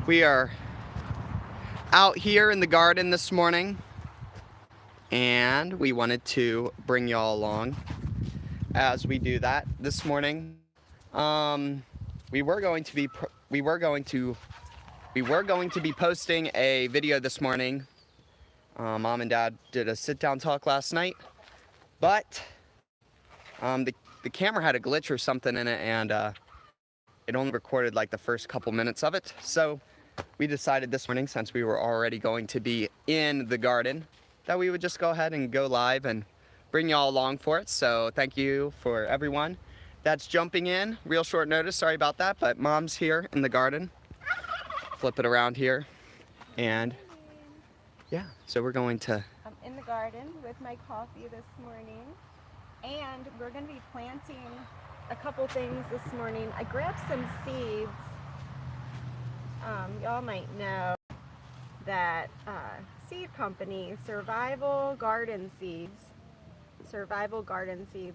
We are out here in the garden this morning, and we wanted to bring y'all along as we do that this morning. We were going to be posting a video this morning. Mom and Dad did a sit-down talk last night, but the camera had a glitch or something in it, and it only recorded like the first couple minutes of it. So we decided this morning, since we were already going to be in the garden, that we would just go ahead and go live and bring y'all along for it. So thank you for everyone that's jumping in. Real short notice, sorry about that, but Mom's here in the garden. Flip it around here, and yeah, so we're going to... I'm in the garden with my coffee this morning, and we're going to be planting a couple things this morning. I grabbed some seeds. Y'all might know that seed company, Survival Garden Seeds.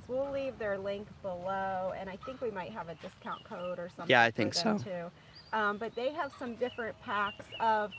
We'll leave their link below, and I think we might have a discount code or something. Yeah, I think for them so. Too. But they have some different packs of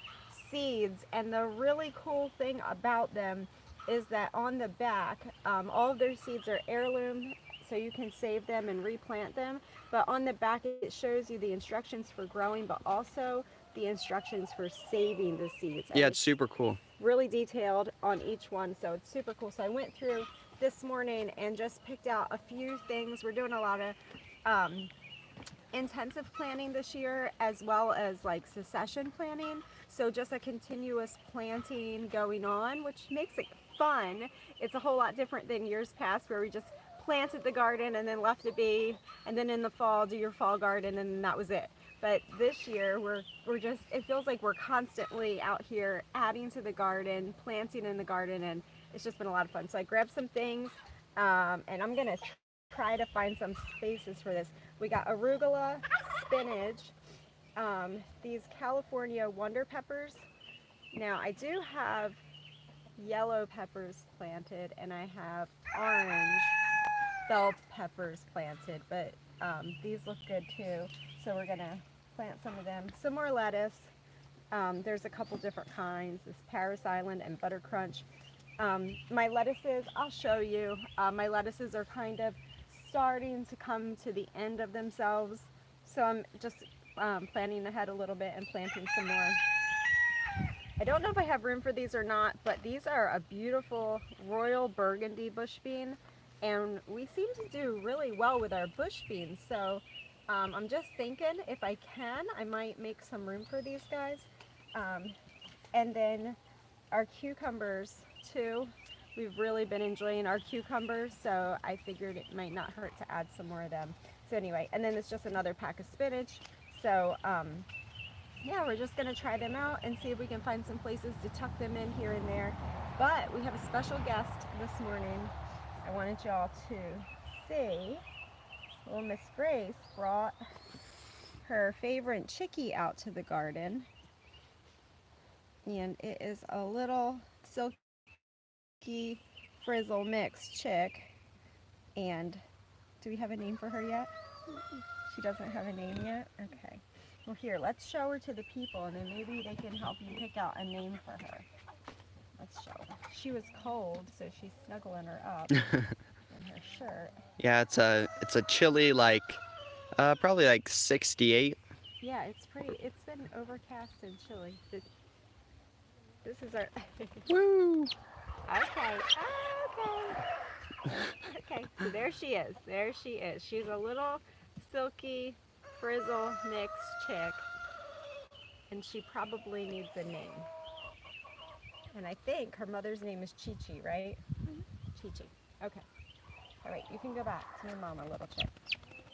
seeds, and the really cool thing about them is that on the back, all of their seeds are heirloom, so you can save them and replant them. But on the back, it shows you the instructions for growing, but also the instructions for saving the seeds. Yeah, it's super cool. Really detailed on each one, so it's super cool. So I went through this morning and just picked out a few things. We're doing a lot of intensive planting this year, as well as like succession planting. So just a continuous planting going on, which makes it fun. It's a whole lot different than years past, where we just planted the garden and then left it be, and then in the fall do your fall garden, and that was it. But this year we're just, it feels like we're constantly out here adding to the garden, planting in the garden, and it's just been a lot of fun. So I grabbed some things, and I'm gonna try to find some spaces for this. We got arugula, spinach, these California wonder peppers. Now I do have yellow peppers planted, and I have orange bell peppers planted, but these look good too. So we're gonna plant some of them. Some more lettuce. There's a couple different kinds. This Paris Island and Butter Crunch. My lettuces, I'll show you. My lettuces are kind of starting to come to the end of themselves, so I'm just planning ahead a little bit and planting some more. I don't know if I have room for these or not, but these are a beautiful royal burgundy bush bean, and we seem to do really well with our bush beans. So I'm just thinking, if I can, I might make some room for these guys. And then our cucumbers too. We've really been enjoying our cucumbers, so I figured it might not hurt to add some more of them. So anyway, and then it's just another pack of spinach. So yeah, we're just gonna try them out and see if we can find some places to tuck them in here and there. But we have a special guest this morning. I wanted y'all to see. Little Miss Grace brought her favorite chickie out to the garden, and it is a little silky frizzle mix chick. And do we have a name for her yet? She doesn't have a name yet? Okay. Well, here, let's show her to the people, and then maybe they can help you pick out a name for her. Let's show her. She was cold, so she's snuggling her up in her shirt. Yeah, it's a chilly, like probably like 68. Yeah, it's pretty. It's been overcast and chilly. This is our... Woo! Okay. Okay, so there she is. There she is. She's a little silky frizzle mixed chick, and she probably needs a name. And I think her mother's name is Chi-Chi, right? Mm-hmm. Chi-Chi. Okay. All right, you can go back to your mama, little chick.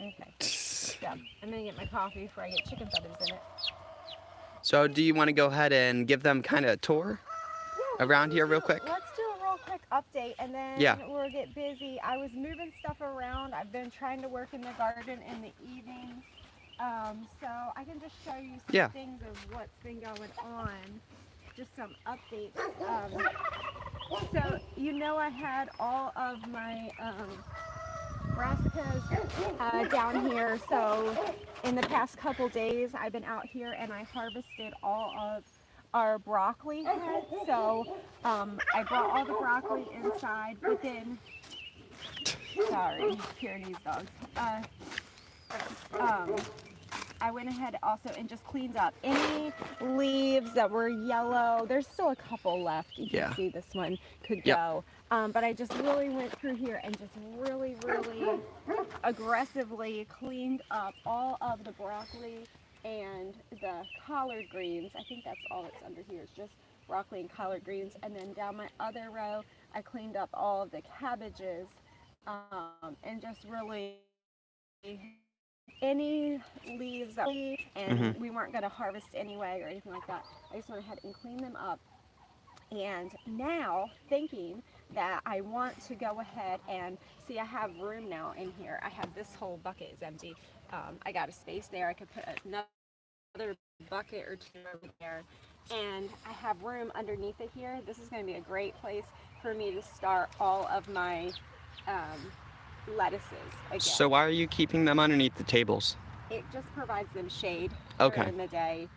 Okay. So I'm gonna get my coffee before I get chicken feathers in it. So do you want to go ahead and give them kind of a tour around here real quick? Let's do a real quick update, and then we'll get busy. I was moving stuff around. I've been trying to work in the garden in the evenings. So I can just show you some things of what's been going on. Just some updates. So you know, I had all of my brassicas down here. So in the past couple days, I've been out here and I harvested all of our broccoli heads. So I brought all the broccoli inside, but then, sorry, hearing these dogs. I went ahead also and just cleaned up any leaves that were yellow. There's still a couple left. You can see this one could go. But I just really went through here and just really aggressively cleaned up all of the broccoli and the collard greens. I think that's all that's under here. It's just broccoli and collard greens. And then down my other row, I cleaned up all of the cabbages and just really any leaves that we weren't going to harvest anyway or anything like that. I just went ahead and cleaned them up. And now thinking that I want to go ahead and see, I have room now in here. I have this whole bucket is empty. I got a space there. I could put another bucket or two over there. And I have room underneath it here. This is going to be a great place for me to start all of my lettuces again. So why are you keeping them underneath the tables? It just provides them shade during the day.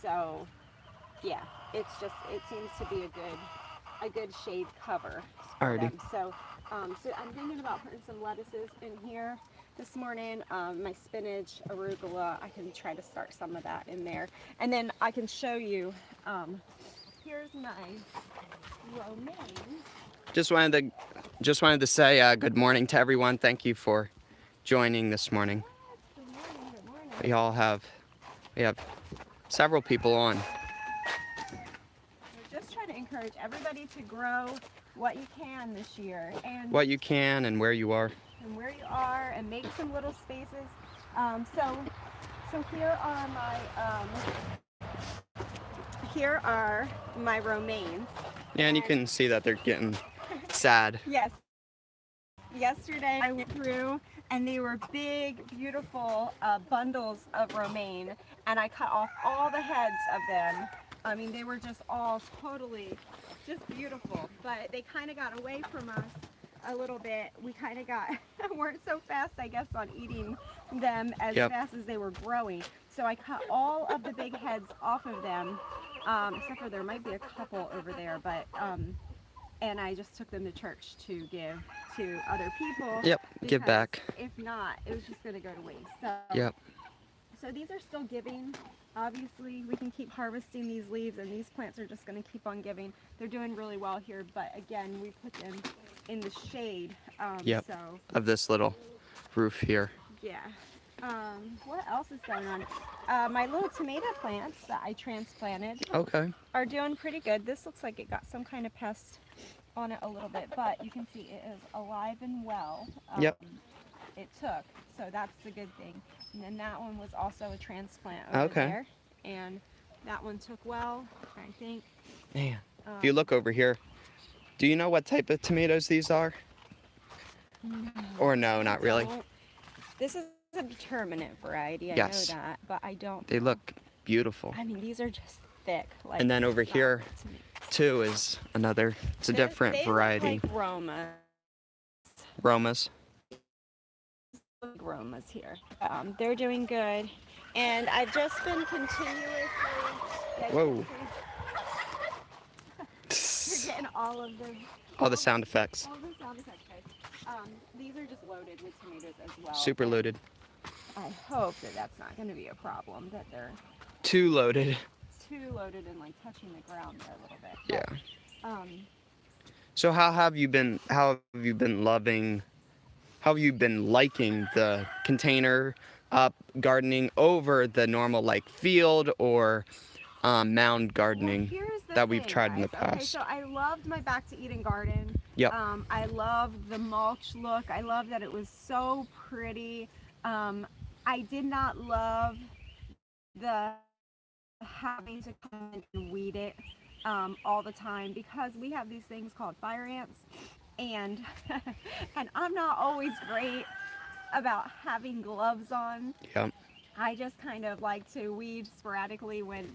So yeah, it seems to be a good shade cover for them. So so I'm thinking about putting some lettuces in here this morning. My spinach, arugula, I can try to start some of that in there. And then I can show you, here's my romaine. Just wanted to say good morning to everyone. Thank you for joining this morning. Good morning. We have several people on. We're just trying to encourage everybody to grow what you can this year, and what you can and where you are. And make some little spaces. So here are my romaines. Yeah, and you can see that they're getting sad. Yes. Yesterday I went through and they were big, beautiful bundles of romaine, and I cut off all the heads of them. I mean, they were just all totally just beautiful, but they kind of got away from us a little bit. We kind of weren't so fast, I guess, on eating them as fast as they were growing. So I cut all of the big heads off of them, except for there might be a couple over there, but and I just took them to church to give to other people. Give back. If not, it was just going to go to waste. So these are still giving. Obviously, we can keep harvesting these leaves, and these plants are just going to keep on giving. They're doing really well here, but again, we put them in the shade. Of this little roof here. Yeah. What else is going on? My little tomato plants that I transplanted are doing pretty good. This looks like it got some kind of pest on it a little bit, but you can see it is alive and well. It took, so that's the good thing. And then that one was also a transplant over there, and that one took well, I think. Man, if you look over here, do you know what type of tomatoes these are? No. Or no, not really? This is a determinate variety, I know that, but I don't. They look beautiful. I mean, these are just thick. Like, and then over here, too, is another, it's a different variety. Look like Romas. Romas. Romas here. They're doing good. And I've just been continuously... Whoa. You're getting all of the... All the sound effects. All the sound effects, guys. These are just loaded with tomatoes as well. Super loaded. I hope that that's not going to be a problem, that they're... Too loaded. Too loaded and like touching the ground there a little bit. Yeah. So how have you been liking the container gardening over the normal like field or mound gardening that we've tried in the past? Okay, so I loved my Back to Eden garden. I loved the mulch look. I loved that it was so pretty. I did not love the having to come and weed it all the time, because we have these things called fire ants, and and I'm not always great about having gloves on. I just kind of like to weed sporadically when,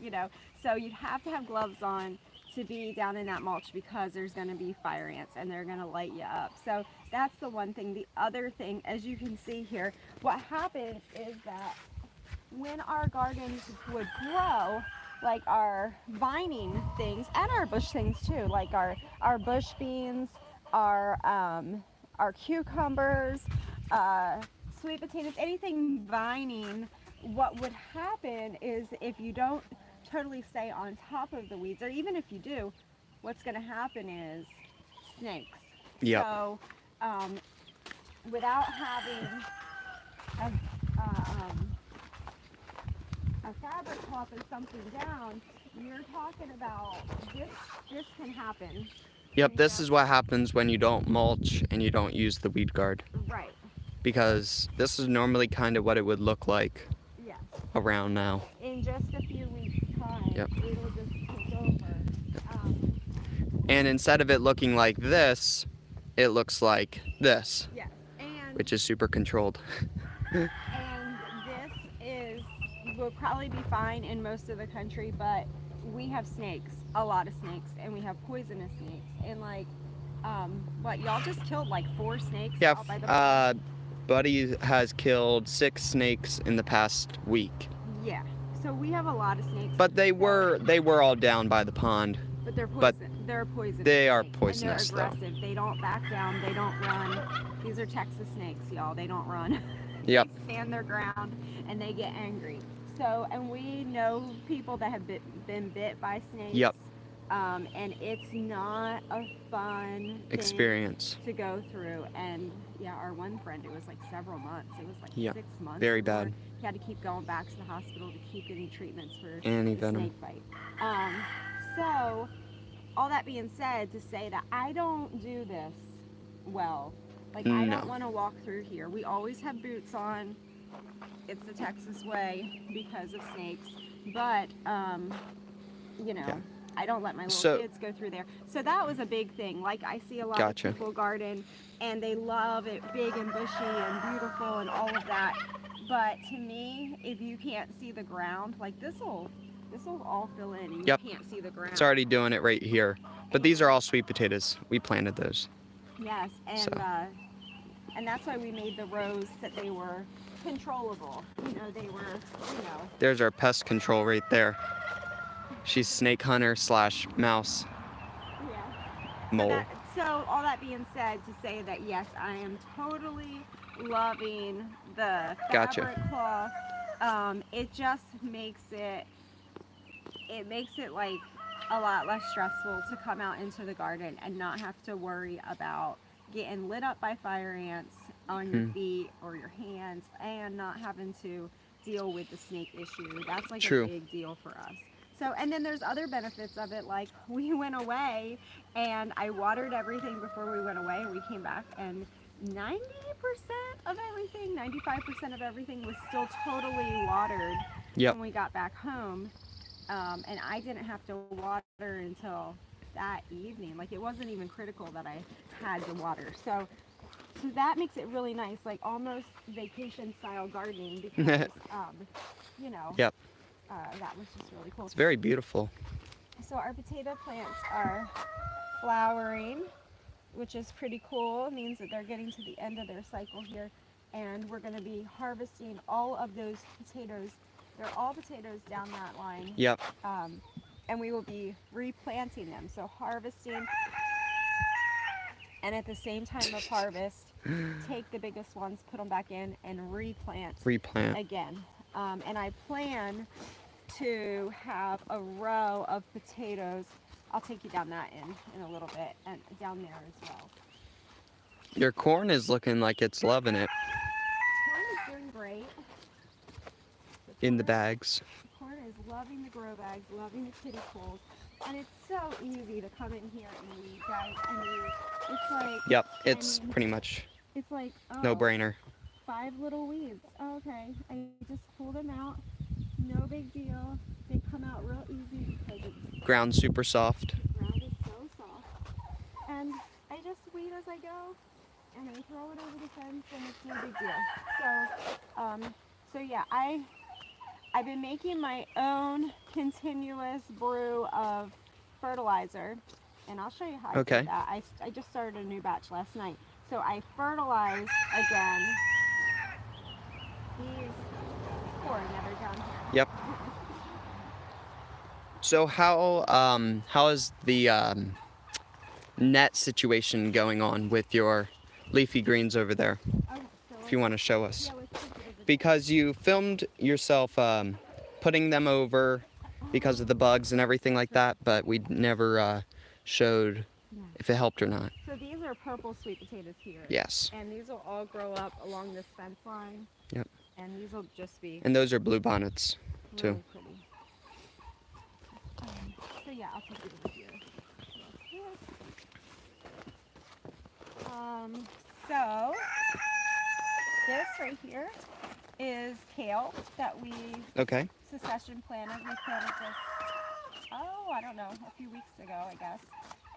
so you'd have to have gloves on to be down in that mulch because there's going to be fire ants and they're going to light you up. So that's the one thing. The other thing, as you can see here, what happens is that when our gardens would grow, like our vining things and our bush things too, like our bush beans, our cucumbers, sweet potatoes, anything vining, what would happen is if you don't totally stay on top of the weeds, or even if you do, what's going to happen is snakes. Yep. So without having a fabric cloth or something down, you're talking about this can happen. Yep, this is what happens when you don't mulch and you don't use the weed guard. Right. Because this is normally kind of what it would look like Yes. around now. In just a few weeks' time, Yep. it'll just take over. And instead of it looking like this, it looks like this, Yes. And which is super controlled. this will probably be fine in most of the country, but we have snakes, a lot of snakes, and we have poisonous snakes. And like, what, y'all just killed like 4 snakes? Yeah, out by the Buddy has killed 6 snakes in the past week. Yeah, so we have a lot of snakes. But they were all down by the pond. But they're poison. but they're poisonous. they are snakes, poisonous, and they're aggressive. They don't back down. They don't run. These are Texas snakes, y'all. They don't run. Yep. They stand their ground and they get angry. So, and we know people that have been bit by snakes. Yep. And it's not a fun Experience. thing to go through. And yeah, our one friend, it was like several months. It was like Yep. 6 months. Very or bad. more. He had to keep going back to the hospital to keep getting treatments for Any the venom. snake bite. So, all that being said, to say that I don't do this well. Like, I No. don't want to walk through here. We always have boots on. It's the Texas way because of snakes. But, you know, Yeah. I don't let my little So- kids go through there. So that was a big thing. Like, I see a lot Gotcha. of people garden, and they love it big and bushy and beautiful and all of that. But to me, if you can't see the ground, like this'll all fill in and Yep. you can't see the ground. It's already doing it right here. But these are all sweet potatoes. We planted those. Yes, and So. and that's why we made the rows that they were controllable. You know, they were, you know. There's our pest control right there. She's snake hunter / mouse Yeah. mole. So all that being said, to say that yes, I am totally loving the Gotcha. fabric cloth. It just makes it like a lot less stressful to come out into the garden and not have to worry about getting lit up by fire ants on your feet or your hands, and not having to deal with the snake issue. That's like True. a big deal for us. So, and then there's other benefits of it, like we went away and I watered everything before we went away, and we came back and 90% of everything, 95% of everything was still totally watered Yep. when we got back home. And I didn't have to water until that evening. Like, it wasn't even critical that I had to water. So that makes it really nice, like almost vacation style gardening, because, you know, Yep. that was just really cool. It's very beautiful. So our potato plants are flowering, which is pretty cool. It means that they're getting to the end of their cycle here, and we're going to be harvesting all of those potatoes. They're all potatoes down that line. Yep. And we will be replanting them. So harvesting, and at the same time of harvest, take the biggest ones, put them back in, and replant Replant. again. And I plan to have a row of potatoes. I'll take you down that in a little bit, and down there as well. Your corn is looking like it's loving it Corn is doing great. in the corn- bags. Corn is loving the grow bags, loving the kiddie pools, and it's so easy to come in here and weed, guys. I mean, it's like Yep. It's pretty much it's like no brainer. 5 little weeds. Oh, okay, I just pull them out. No big deal. They come out real easy because it's Ground super soft. the ground is so soft, and I just weed as I go, and I throw it over the fence, and it's no big deal. So yeah, I've been making my own continuous brew of fertilizer, and I'll show you how I Okay. did that. I just started a new batch last night. So I fertilized again these pouring that are down here. Yep. So how is the net situation going on with your leafy greens over there? Okay, so If you want to show us. yeah, let's take it over. Because you filmed yourself putting them over because of the bugs and everything like that, but we never showed if it helped or not. So these are purple sweet potatoes here. Yes. And these will all grow up along this fence line. Yep. And these will just be And those are blue bonnets too. really pretty. So yeah, I'll take it over here. So this right here is kale that we Okay. succession planted. We planted this, oh, I don't know, a few weeks ago, I guess.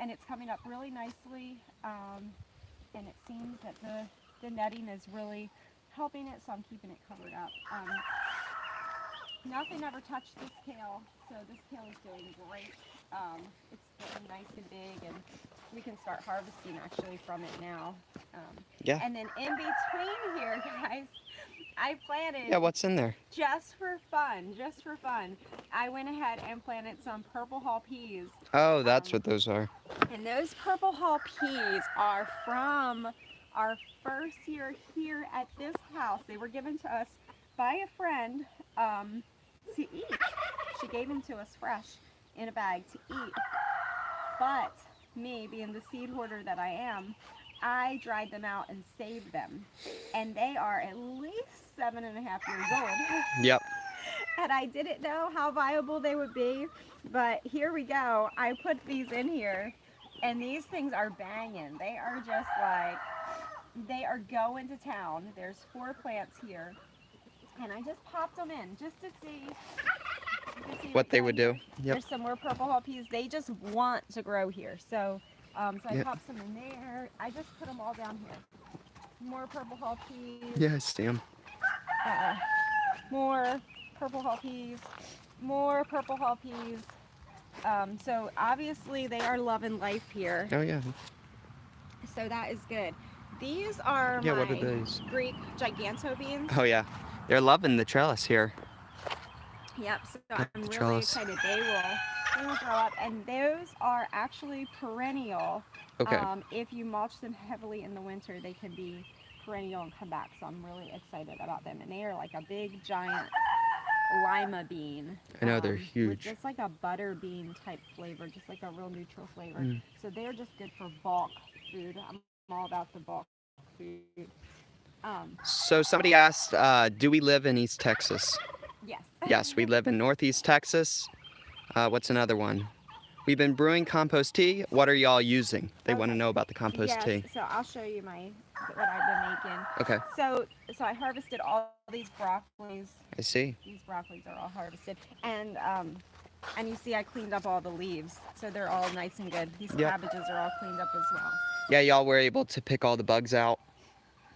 And it's coming up really nicely. And it seems that the netting is really helping it, so I'm keeping it covered up. Nothing ever touched this kale, so this kale is doing great. It's getting nice and big, and we can start harvesting actually from it now. Yeah. And then in between here, guys, I planted, Yeah, what's in there? just for fun, I went ahead and planted some purple hull peas. Oh, that's what those are. And those purple hull peas are from our first year here at this house. They were given to us by a friend to eat. She gave them to us fresh in a bag to eat. But me, being the seed hoarder that I am, I dried them out and saved them. And they are at least 7.5 years old. Yep. And I didn't know how viable they would be, but here we go. I put these in here, and these things are banging. They are just like, they are going to town. There's 4 plants here, and I just popped them in just to see, What they would do. Yep. There's some more purple hull peas. They just want to grow here, so I Yep. popped some in there. I just put them all down here. More purple hull peas. Yeah, I see them. More purple hull peas, more purple hull peas. So obviously they are loving life here. Oh yeah. So that is good. These are Yeah, my what are these? Greek Giganto beans. Oh yeah. They're loving the trellis here. Yep, so Yeah, I'm the really trellis. excited. They will grow up, and those are actually perennial. Okay. If you mulch them heavily in the winter, they can be perennial and come back. So I'm really excited about them. And they are like a big giant lima bean. I know, they're With huge. just like a butter bean type flavor, just like a real neutral flavor. Mm. So they're just good for bulk food. I'm all about the bulk food. So somebody asked, do we live in East Texas? Yes. Yes, we live in Northeast Texas. What's another one? We've been brewing compost tea. What are y'all using? They want to Okay. know about the compost Yes, tea. so I'll show you what I've been making. Okay, So I harvested all these broccolis. I see. These broccolis are all harvested, and you see I cleaned up all the leaves, so they're all nice and good. These Yep. cabbages are all cleaned up as well. Yeah, y'all were able to pick all the bugs out,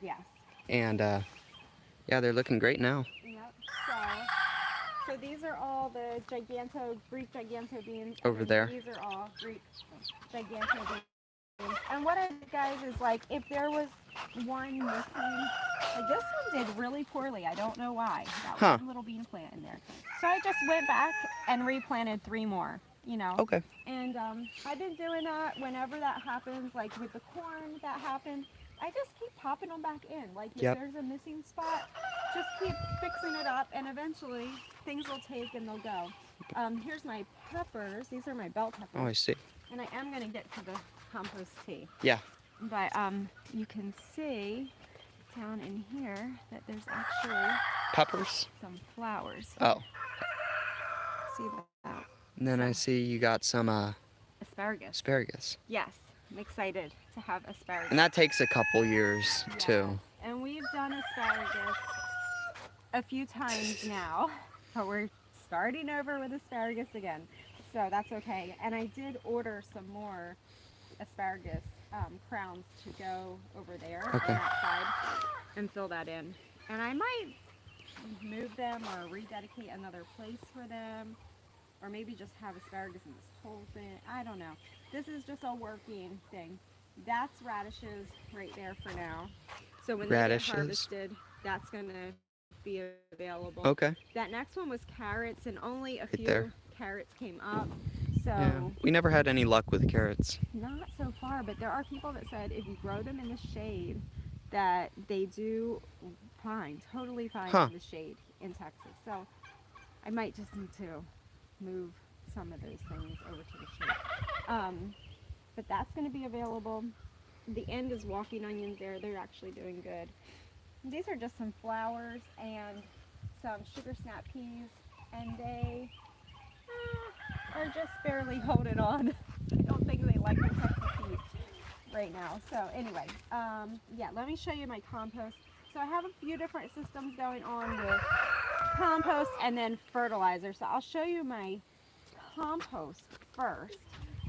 Yes. and yeah, they're looking great now. Yep. So these are all the Greek Giganto beans. Over and there. These are all Greek Giganto beans. And what I did, guys, is like if there was one missing, like this one did really poorly. I don't know why. That Huh. one little bean plant in there. So I just went back and replanted 3 more. You know. Okay. And I've been doing that whenever that happens. Like with the corn that happened, I just keep popping them back in. Like if Yep. there's a missing spot, just keep fixing it up, and eventually things will take and they'll go. Here's my peppers. These are my bell peppers. Oh, I see. And I am gonna get to the compost tea. Yeah. But you can see down in here that there's actually Peppers? some flowers. Oh. See that? And then I see you got some Asparagus. asparagus. Yes, I'm excited to have asparagus. And that takes a couple years too. Yes, and we've done asparagus a few times now, but we're starting over with asparagus again. So that's okay. And I did order some more asparagus crowns to go over there Okay. on that side and fill that in. And I might move them or rededicate another place for them. or maybe just have asparagus in this whole thing. I don't know. This is just a working thing. That's radishes right there for now. So when they get harvested, that's going to be available. Okay. That next one was carrots, and only a few there. carrots came up. So Yeah. We never had any luck with carrots. not so far, but there are people that said if you grow them in the shade, that they do fine, totally fine in the shade in Texas. So I might just need to move some of those things over to the shade. But that's going to be available. The end is walking onions there. They're actually doing good. These are just some flowers and some sugar snap peas, and they are just barely holding on. I don't think they like the Texas heat right now. So anyway, yeah, let me show you my compost. So I have a few different systems going on with compost and then fertilizer. So I'll show you my compost first.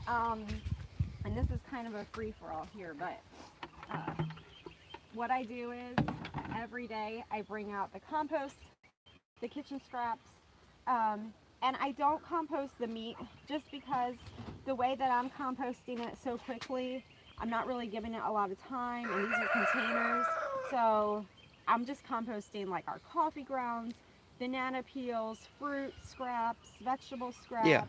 And this is kind of a free-for-all here, but what I do is every day I bring out the compost, the kitchen scraps, and I don't compost the meat just because the way that I'm composting it so quickly, I'm not really giving it a lot of time, and these are containers, so I'm just composting like our coffee grounds, banana peels, fruit scraps, vegetable scraps. Yeah.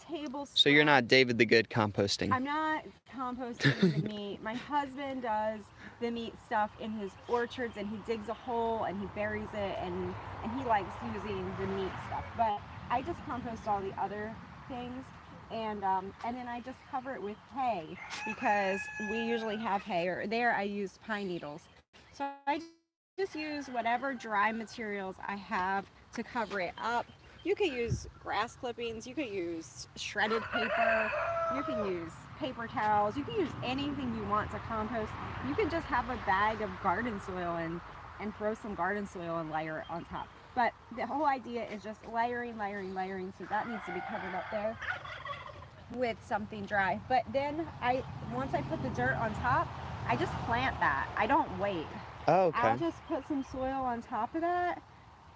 Table scraps. So you're not David the Good composting. I'm not composting the meat. My husband does the meat stuff in his orchards, and he digs a hole and he buries it, and he likes using the meat stuff. But I just compost all the other things, and then I just cover it with hay because we usually have hay, or there I use pine needles. So I just use whatever dry materials I have to cover it up. You could use grass clippings, you could use shredded paper, you can use paper towels, you can use anything you want to compost. You can just have a bag of garden soil and throw some garden soil and layer it on top. But the whole idea is just layering, so that needs to be covered up there with something dry. But then once I put the dirt on top, I just plant that. I don't wait. Oh, okay. I'll just put some soil on top of that.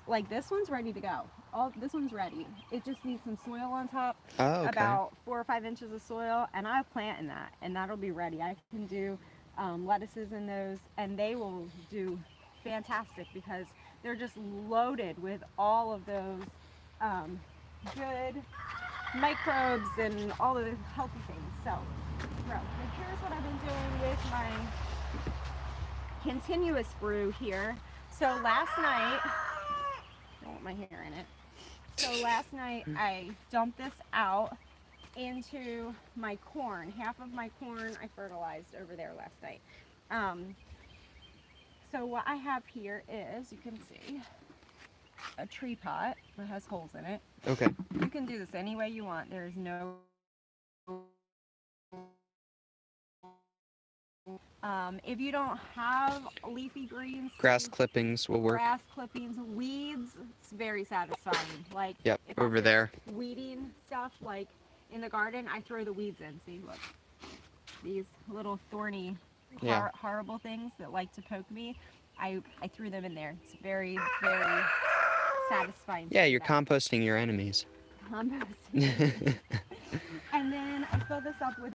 Like this one's ready to go. This one's ready. It just needs some soil on top. Oh, okay. About 4 or 5 inches of soil, and I'll plant in that, and that'll be ready. I can do lettuces in those, and they will do fantastic because they're just loaded with all of those good microbes and all of the healthy things. So here's what I've been doing with my continuous brew here. So last night, I don't want my hair in it. So last night I dumped this out into my corn. Half of my corn I fertilized over there last night. So what I have here is, you can see, a tree pot that has holes in it. Okay. You can do this any way you want. There's no if you don't have leafy greens, Grass clippings will work. grass clippings, weeds, it's very satisfying. Like, Yep, if I'm over just there. weeding stuff, like in the garden, I throw the weeds in. See, look, these little thorny, horrible things that like to poke me, I threw them in there. It's very, very satisfying. Yeah, you're composting your enemies. Composting. And then I fill this up with